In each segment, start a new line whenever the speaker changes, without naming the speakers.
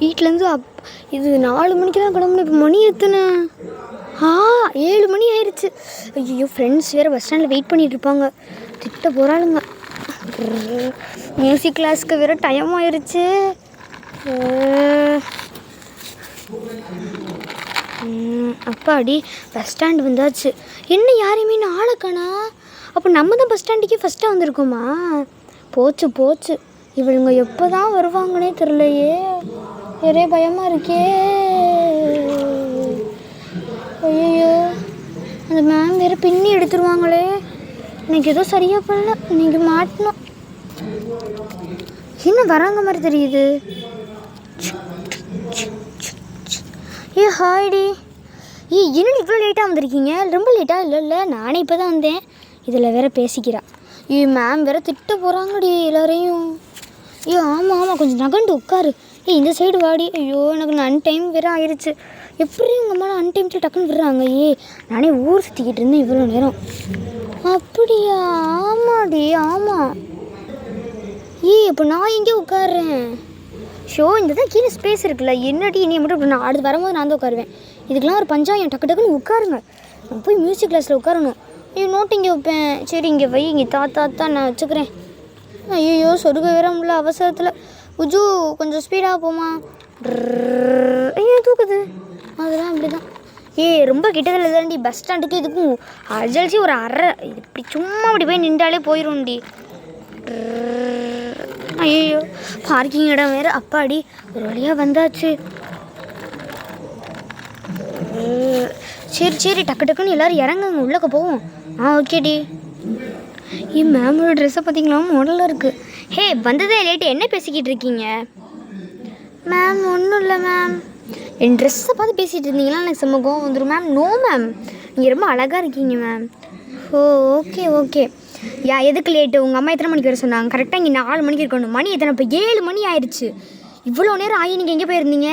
வீட்டிலேருந்து இது 4 மணிக்கு தான் கிளம்புனேன். இப்போ மணி எத்தனை? 7 மணி ஆயிடுச்சு. ஐயோ, ஃப்ரெண்ட்ஸ் வேறு பஸ் ஸ்டாண்டில் வெயிட் பண்ணிகிட்டு இருப்பாங்க, திட்ட போகிறாளுங்க. மியூசிக் கிளாஸ்க்கு வேறு டைம் ஆயிடுச்சு. அப்பாடி பஸ் ஸ்டாண்டு வந்தாச்சு. என்ன யாரையுமே ஆளை காணா? அப்போ நம்ம தான் பஸ் ஸ்டாண்டுக்கே ஃபஸ்ட்டாக வந்திருக்கோமா? போச்சு போச்சு, இவளுங்க எப்போ தான் வருவாங்கன்னே தெரிலையே. ஒரே பயமாக இருக்கே. ஐயோ, அந்த மேம் வேறு பின்னி எடுத்துருவாங்களே. எனக்கு ஏதோ சரியாக பண்ணல, நீங்கள் மாட்டணும். என்ன வராங்க மாதிரி தெரியுது. ஹாய்டி. என்னடி இவ்வளோ லேட்டாக வந்திருக்கீங்க? ரொம்ப லேட்டாக? இல்லை, நானே இப்போ தான் வந்தேன். இதில் வேற பேசிக்கிறா. மேம் வேற திட்ட போகிறாங்கடி எல்லாரையும். ஆமாம், கொஞ்சம் நகண்டு உட்காரு. இந்த சைடு வாடி. ஐயோ, எனக்கு அன்டைம் வேற ஆயிடுச்சு. எப்படி உங்கள் அம்மா அன்டைம்ஸில் டக்குன்னு விடுறாங்க? நானே ஊர் சுற்றிக்கிட்டு இருந்தேன் இவ்வளோ நேரம். அப்படியா? ஆமாடி, ஆமாம். இப்போ நான் எங்கே உட்காடுறேன்? இந்த தான் கீழே ஸ்பேஸ் இருக்குல்ல. என்னடி நீ மட்டும் நான் அடுத்து வரும்போது நான் தான் உட்காருவேன். இதுக்கெல்லாம் ஒரு பஞ்சாயம். டக்குன்னு உட்காருங்க. நான் போய் மியூசிக் கிளாஸில் உட்காரணும். நோட்டு இங்கே வைப்பேன். சரி, இங்கே வை. இங்கே தாத்தா நான் வச்சுக்கிறேன். ஐயோ, சொருக வேற முடியல அவசரத்தில். உஜு, கொஞ்சம் ஸ்பீடாக போமா. ஐயோ, தூக்குது. அதெல்லாம் அப்படி தான். ரொம்ப கிட்டதில் தான்டி பஸ் ஸ்டாண்டுக்கு இதுக்கும் அர்ஜென்சி ஒரு அரை. இப்படி சும்மா அப்படி போய் நின்றாலே போயிடும்டி. ஐயோ, பார்க்கிங் இடம் வேறு. அப்பாடி, ஒரு வழியாக வந்தாச்சு. சரி, டக்குன்னு எல்லோரும் இறங்குங்க, உள்ளக்க போவோம். ஓகேடி. மேமோட ட்ரெஸ்ஸை பார்த்தீங்களா? மாடலாக இருக்குது. வந்ததே லேட்டு, என்ன பேசிக்கிட்டு இருக்கீங்க? மேம் ஒன்றும் இல்லை மேம். என் ட்ரெஸ்ஸை பார்த்து பேசிகிட்டு இருந்தீங்களா? எனக்கு செம்ம கோவம் வந்துடும் மேம். நோ மேம், நீங்கள் ரொம்ப அழகாக இருக்கீங்க மேம். ஓகே. எதுக்கு லேட்டு? உங்கள் அம்மா எத்தனை மணிக்கு வர சொன்னாங்க? கரெக்டாக இங்கே 4 மணிக்கு இருக்கணும். மணி எத்தனை? இப்போ 7 மணி ஆயிடுச்சு. இவ்வளோ நேரம் ஆகி நீங்கள் எங்கே போயிருந்தீங்க?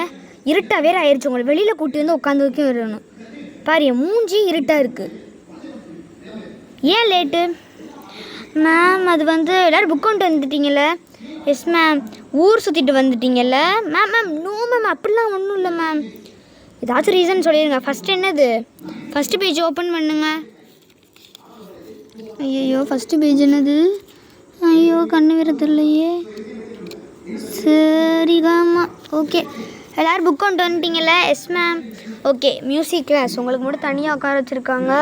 இருட்டாக வேறு ஆயிடுச்சு. உங்களை வெளியில் கூட்டி வந்து உட்காந்து வைக்க வரணும். பாரு, மூஞ்சி இருட்டாக இருக்குது. ஏன் லேட்டு? மேம், அது எல்லோரும் புக் கொண்டு வந்துட்டீங்கல்ல? Yes ma'am. ஊர் சுற்றிட்டு வந்துட்டீங்கல்ல? மேம் நோ மேம், அப்படிலாம் ஒன்றும் இல்லை மேம். ஏதாச்சும் ரீசன் சொல்லிடுங்க. ஃபஸ்ட்டு என்னது? ஃபஸ்ட்டு பேஜ் ஓப்பன் பண்ணுங்க. ஐயோ, ஃபஸ்ட்டு பேஜ் என்னது? ஐயோ, கண்ணு வரதில்லையே. சரிகாமா. ஓகே, எல்லோரும் புக் கொண்டு வந்துட்டீங்கல்ல? Yes ma'am. Okay, music class உங்களுக்கு மட்டும் தனியாக உட்கார வச்சுருக்காங்க.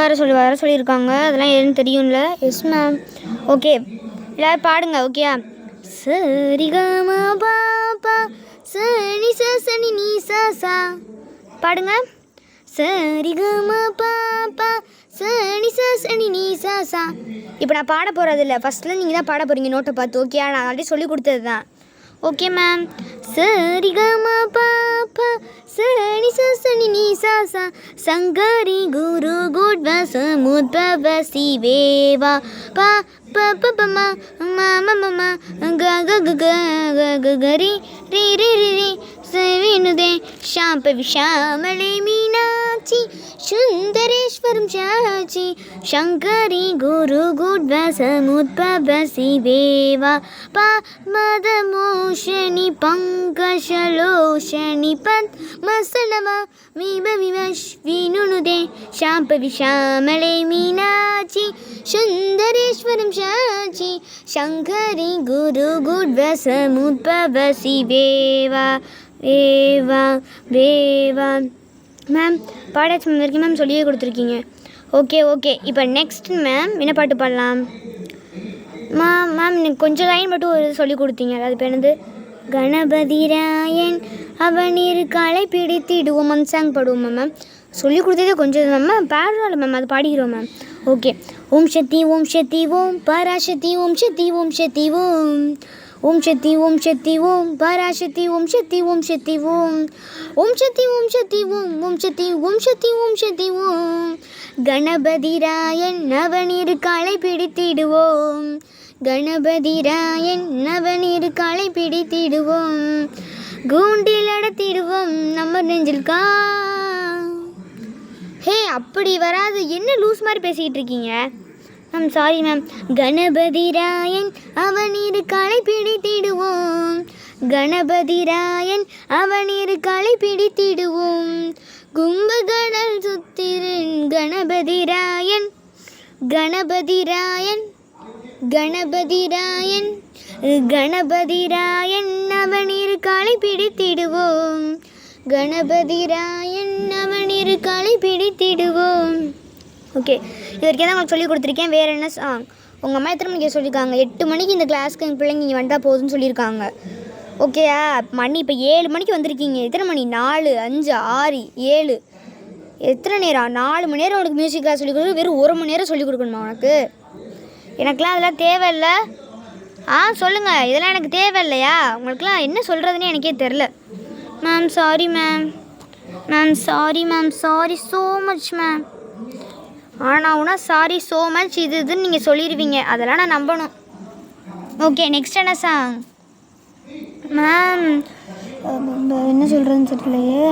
வர சொல்லியிருக்காங்க. அதெல்லாம் எதுன்னு தெரியும்ல? S ma'am. ஓகே, எல்லோரும் பாடுங்க. ஓகேயா? சரிகாமா பாப்பா சனி சனி நீ சா பாடுங்க. சரிகாமா பாப்பா சனி சனி நீ சா. இப்போ நான் பாட போகிறது இல்லை. ஃபஸ்ட்டில் நீங்கள் தான் பாட போகிறீங்க நோட்டை பார்த்து. ஓகே, நான் ஆல்ரெடி சொல்லி கொடுத்தது தான். Okay ma'am. சரிகமா பாப்பா சனி சனி நீ சா சங்கரி குரு குட் வசமுத் பவசி வேவா பா பமா மமா கரி ரீ ரீ ரீ ரீ சவினுதே ஷாம்ப விஷாமலை மீனாட்சி சுந்தரேஸ்வரம் சாச்சி சங்கரி குரு குட் வசமுத் பவசி வேவா பா மதமோஷனி பங்கஜலோஷனி பத்மசனமா வினுதே ஷாம்ப விஷாமலை மீனாட்சி சுந்தரேஸ்வரம் சாச்சி சங்கரி குரு குட் வசமுத் பவசி வேவா வேவா வேவா. மேம் பாடாச்சு மேம். வரைக்கும் மேம் சொல்லியே கொடுத்துருக்கீங்க. ஓகே. இப்போ நெக்ஸ்ட் மேம் என்ன பாட்டு பாடலாம்? மேம் எனக்கு கொஞ்சம் லைன் மட்டும் ஒரு சொல்லி கொடுத்தீங்க. அது இப்போ என்னது? கணபதிராயன் அவனிரு காலை பிடித்திடுவோம் அந்த சாங் பாடுவோம் மேம். சொல்லி கொடுத்ததே கொஞ்சம் மேம். பாடுறோம்ல மேம், அது பாடிக்கிறோம் மேம். ஓகே. ஓம் சக்தி ஓம் பராசக்தி ஓம் சக்தி ஓம் சக்தி ஓம் பராசக்தி ஓம் சக்தி ஓம் சக்தி ஓம் கணபதிராயன் அவனிரு காலை பிடித்திடுவோம். கணபதிராயன் நவநீர் காலை பிடித்திடுவோம். கூண்டில் அடத்திடுவோம் நம்ம நெஞ்சில் கா. அப்படி வராது. என்ன லூஸ் மாதிரி பேசிக்கிட்டு இருக்கீங்க? Ma'am sorry ma'am. கணபதிராயன் அவனிரு களை பிடித்திடுவோம், கணபதிராயன் அவனிரு களை பிடித்திடுவோம், கும்பகடல் சுத்திரன் கணபதிராயன், கணபதிராயன், கணபதிராயன், கணபதிராயன் அவனிரு களை பிடித்திடுவோம், கணபதிராயன் அவனிரு களை பிடித்திடுவோம். ஓகே, இது வரைக்கும் தான் உங்களுக்கு சொல்லி கொடுத்துருக்கேன். வேறு என்ன சாங்? உங்கள் அம்மா எத்தனை மணிக்கு சொல்லியிருக்காங்க? 8 மணிக்கு இந்த கிளாஸ்க்கு எங்கள் பிள்ளைங்க இங்கே வந்தால் போதும்னு சொல்லியிருக்காங்க. ஓகேயா? மணி இப்போ 7 மணிக்கு வந்திருக்கீங்க. எத்தனை மணி? 4, 5, 6, 7, எத்தனை நேரம்? 4 மணி நேரம் உனக்கு மியூசிக் கிளாஸ் சொல்லிக் கொடுக்குறது, வெறும் 1 மணி நேரம் சொல்லிக் கொடுக்கணுமா உனக்கு? எனக்குலாம் அதெல்லாம் தேவையில்லை. சொல்லுங்கள், இதெல்லாம் எனக்கு தேவையில்லையா? உங்களுக்குலாம் என்ன சொல்கிறதுனே எனக்கே தெரில. Ma'am sorry ma'am, ma'am sorry ma'am, sorry so much ma'am. ஆனால் சாரி ஸோ மச் இதுன்னு நீங்கள் சொல்லிடுவீங்க, அதெல்லாம் நான் நம்பணும். ஓகே, நெக்ஸ்ட் என்ன சாங்? மேம் என்ன சொல்கிறதுன்னு தெரியலையே.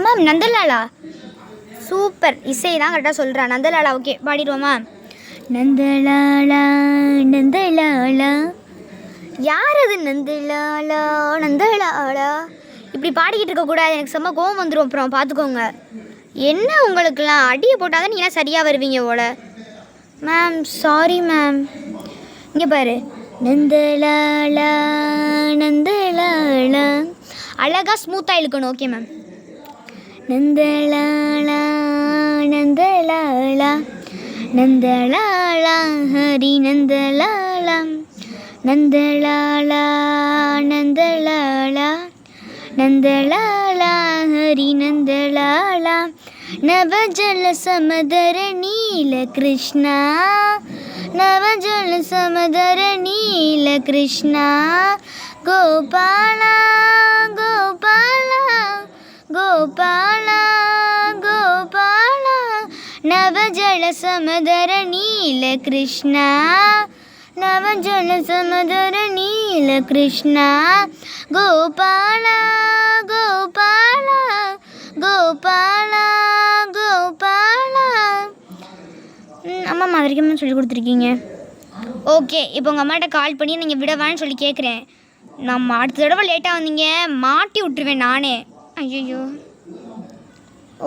மேம் நந்தலாலா, சூப்பர், இசை தான் கரெக்டாக சொல்கிறேன். நந்தலாலா, ஓகே பாடிடுவோமா? நந்தலாலா நந்தலாலா, யார் அது? நந்தலாலா நந்தலாலா, இப்படி பாடிக்கிட்டு இருக்கக்கூடாது, எனக்கு செம்ம கோவம் வந்துடும் அப்புறம், பார்த்துக்கோங்க. என்ன உங்களுக்குலாம் அடியை போட்டால் தான் நீங்கள் சரியாக வருவீங்க போல. Ma'am sorry ma'am. இங்கே பாரு, நந்தலாலா நந்தலாலா, அழகாக ஸ்மூத்தாக இழுக்கணும். Okay ma'am. நந்தலாலா நந்தலாலா, நந்தலாலா ஹரி நந்தலாலா, நந்தலாலா நந்தலாலா, நந்தலாலா ஹரி நந்தலாலா, நவஜல சமதர நீல கிருஷ்ணா, நவஜல சமதர நீல கிருஷ்ணா, கோபாலா கோபாலா கோபாலா கோபாலா, நவஜல சமதர நீல கிருஷ்ணா, நவஜல சமதர நீல கிருஷ்ணா, கோபாலா கோபாலா கோபாலா கோபாலா. அம்மா வரைக்கும் சொல்லி கொடுத்துருக்கீங்க. ஓகே, இப்போ உங்கள் அம்மாட்ட கால் பண்ணி நீங்கள் விடவான்னு சொல்லி கேட்குறேன். நம்ம அடுத்த தடவை லேட்டாக வந்தீங்க மாட்டி விட்டுருவேன் நானே. ஐயோ.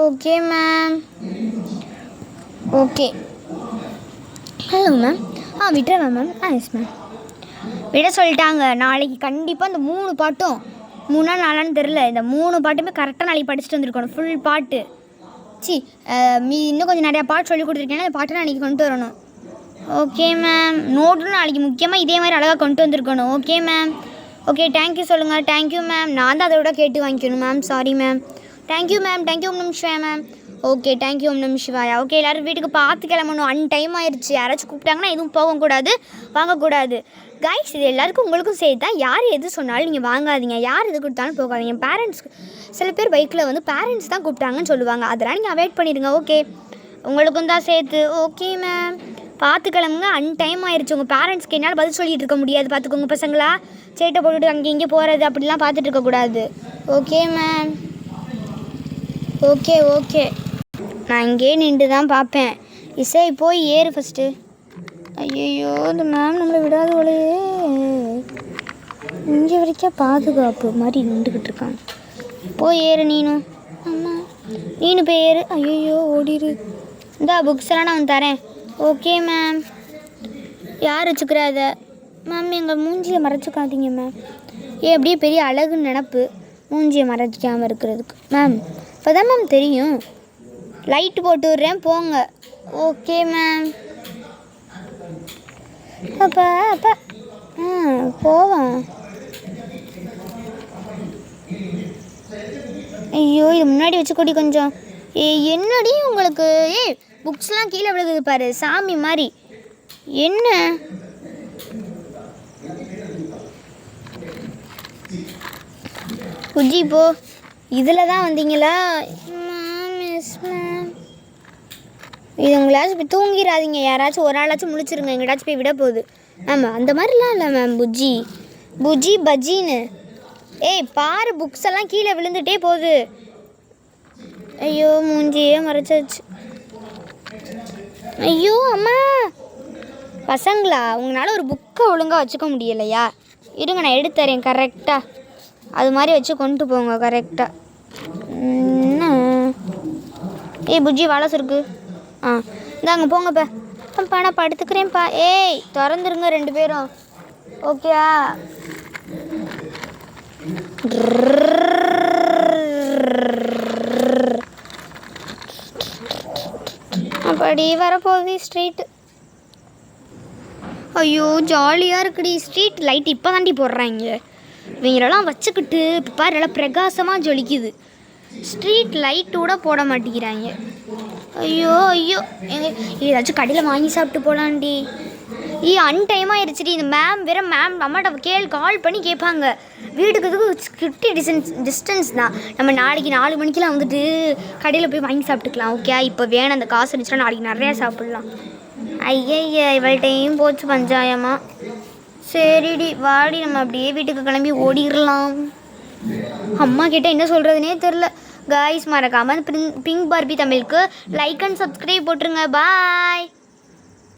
Okay ma'am. Okay, hello ma'am. விட்டுறேன் மேம். எஸ் மேம், விட சொல்லிட்டாங்க. நாளைக்கு கண்டிப்பாக இந்த 3 பாட்டும் 3 நாள் 4 நாள்னு தெரில, இந்த 3 பாட்டுமே கரெக்டாக நாளைக்கு படிச்சுட்டு வந்துருக்கணும், ஃபுல் பாட்டு. இன்னும் கொஞ்சம் நிறையா பாட்டு சொல்லி கொடுத்துருக்கேன்னா அந்த பாட்டை நாளைக்கு கொண்டு வரணும். Okay ma'am. நோட்டும் நாளைக்கு முக்கியமாக இதே மாதிரி அழகாக கொண்டு வந்திருக்கணும். Okay ma'am. ஓகே, தேங்க்யூ சொல்லுங்கள். Thank you ma'am. நான் தான் அதை விட கேட்டு வாங்கிக்கணும் ma'am. Sorry ma'am. Thank you ma'am. Thank you ஓம் நம சிவாயா மேம். ஓகே, தேங்க்யூ ஓம் நம சிவாயா. ஓகே, எல்லோரும் வீட்டுக்கு பார்த்து கிளம்பணும். டைம் ஆயிடுச்சு. யாராச்சும் கூப்பிட்டாங்கன்னா எதுவும் போகக்கூடாது, வாங்கக்கூடாது. கைஸ், இது எல்லாருக்கும் உங்களுக்கும் சேர்த்து தான். யார் எது சொன்னாலும் நீங்கள் வாங்காதீங்க, யார் எது கொடுத்தாலும் போகாதீங்க. பேரண்ட்ஸ்க்கு சில பேர் பைக்கில் வந்து பேரண்ட்ஸ் தான் கூப்பிட்டாங்கன்னு சொல்லுவாங்க, அதெல்லாம் நீங்கள் அவாய்ட் பண்ணிடுங்க. ஓகே, உங்களுக்கும் தான் சேர்த்து. ஓகே மேம், பார்த்து கிளம்புங்க. டைம் ஆயிடுச்சு. உங்கள் பேரண்ட்ஸ்க்கு என்னால் பதில் சொல்லிகிட்டு இருக்க முடியாது, பார்த்துக்கோங்க. பசங்களா சேட்டை போட்டுட்டு அங்கே இங்கே போகிறது அப்படிலாம் பார்த்துட்டு இருக்கக்கூடாது. Okay ma'am. ஓகே ஓகே, நான் இங்கே நின்று தான் பார்ப்பேன். இசை போய் ஏறு ஃபஸ்ட்டு. ஐயோ, இந்த மேம் நம்மளை விடாத போலையே, இங்கே வரைக்கும் பாதுகாப்பு மாதிரி நின்றுக்கிட்டு இருக்காங்க. போய் ஏறு நீனும். அம்மா நீனு போய் ஏறு. ஐயோ ஓடிடு. இந்தா புக்ஸ் எல்லாம் நான் தரேன். Okay ma'am. யார் வச்சுக்கிறாத மேம்? எங்கள் மூஞ்சியை மறைச்சிக்காதீங்க மேம். அப்படியே பெரிய அழகுன்னு நினப்பு மூஞ்சியை மறைச்சிக்காமல் இருக்கிறதுக்கு. மேம் இப்போ தான் மேம் தெரியும். லைட்டு போட்டு விட்றேன், போங்க. Okay ma'am. அப்பா அப்பா போவேன். ஐயோ, இது முன்னாடி வச்சுக்கூடி கொஞ்சம். என்னடி உங்களுக்கு? புக்ஸ்லாம் கீழே விழுகுது பாரு, சாமி மாதிரி. என்ன குஜி போ. இதில் தான் வந்தீங்களா? மிஸ் மேம், இது உங்களாச்சும் போய் தூங்கிடாதீங்க. யாராச்சும் ஒரு ஆளாச்சும் முழிச்சிருங்க, எங்கேயாச்சும் போய் விட போகுது. ஆமாம், அந்த மாதிரிலாம் இல்லை மேம். புஜ்ஜி புஜ்ஜி பஜ்ஜின்னு பாரு, புக்ஸ் எல்லாம் கீழே விழுந்துகிட்டே போகுது. ஐயோ மூஞ்சியே மறைச்சாச்சு. ஐயோ அம்மா பசங்களா, உங்களால் ஒரு புக்கை ஒழுங்காக வச்சுக்க முடியலையா? இருங்க நான் எடுத்துறேன் கரெக்டாக. அது மாதிரி வச்சு கொண்டு போங்க கரெக்டாக. ஏய் புஜ்ஜி வாழை சுருக்கு. இந்தாங்க போங்கப்பா. நான் படுத்துக்கிறேன்ப்பா. ஏய் திறந்துருங்க 2 பேரும். ஓகேயா? அப்படி வரப்போகுது ஸ்ட்ரீட்டு. ஐயோ ஜாலியாக இருக்குடி. ஸ்ட்ரீட் லைட் இப்போ தாண்டி போடுறாங்க. இவங்களெல்லாம் வச்சுக்கிட்டு இப்போ பாரு நல்லா பிரகாசமாக ஜொலிக்குது. ஸ்ட்ரீட் லைட்டு கூட போட மாட்டேங்கிறாங்க. ஐயோ ஐயோ ஏதாச்சும் கடையில் வாங்கி சாப்பிட்டு போகலான்டி. அன்டைமாக ஆயிடுச்சுடி. இந்த மேம் அம்மாட்ட கால் பண்ணி கேட்பாங்க. வீட்டுக்கு இதுக்கு டிஸ்டன்ஸ் தான். நம்ம நாளைக்கு 4 மணிக்கெலாம் வந்துட்டு கடையில் போய் வாங்கி சாப்பிட்டுக்கலாம். ஓகே இப்போ வேணும் அந்த காசு இருந்துச்சுன்னா நாளைக்கு நிறையா சாப்பிட்லாம். ஐயா இவள்கிட்டையும் போச்சு பஞ்சாயமா. சரிடி வாடி நம்ம அப்படியே வீட்டுக்கு கிளம்பி ஓடிடலாம். அம்மா கிட்ட என்ன சொல்கிறதுனே தெரில. காய்ஸ் மறக்காமல் பிங்க் பார்பி தமிழுக்கு லைக் அண்ட் சப்ஸ்கிரைப் போட்டுருங்க. பாய்.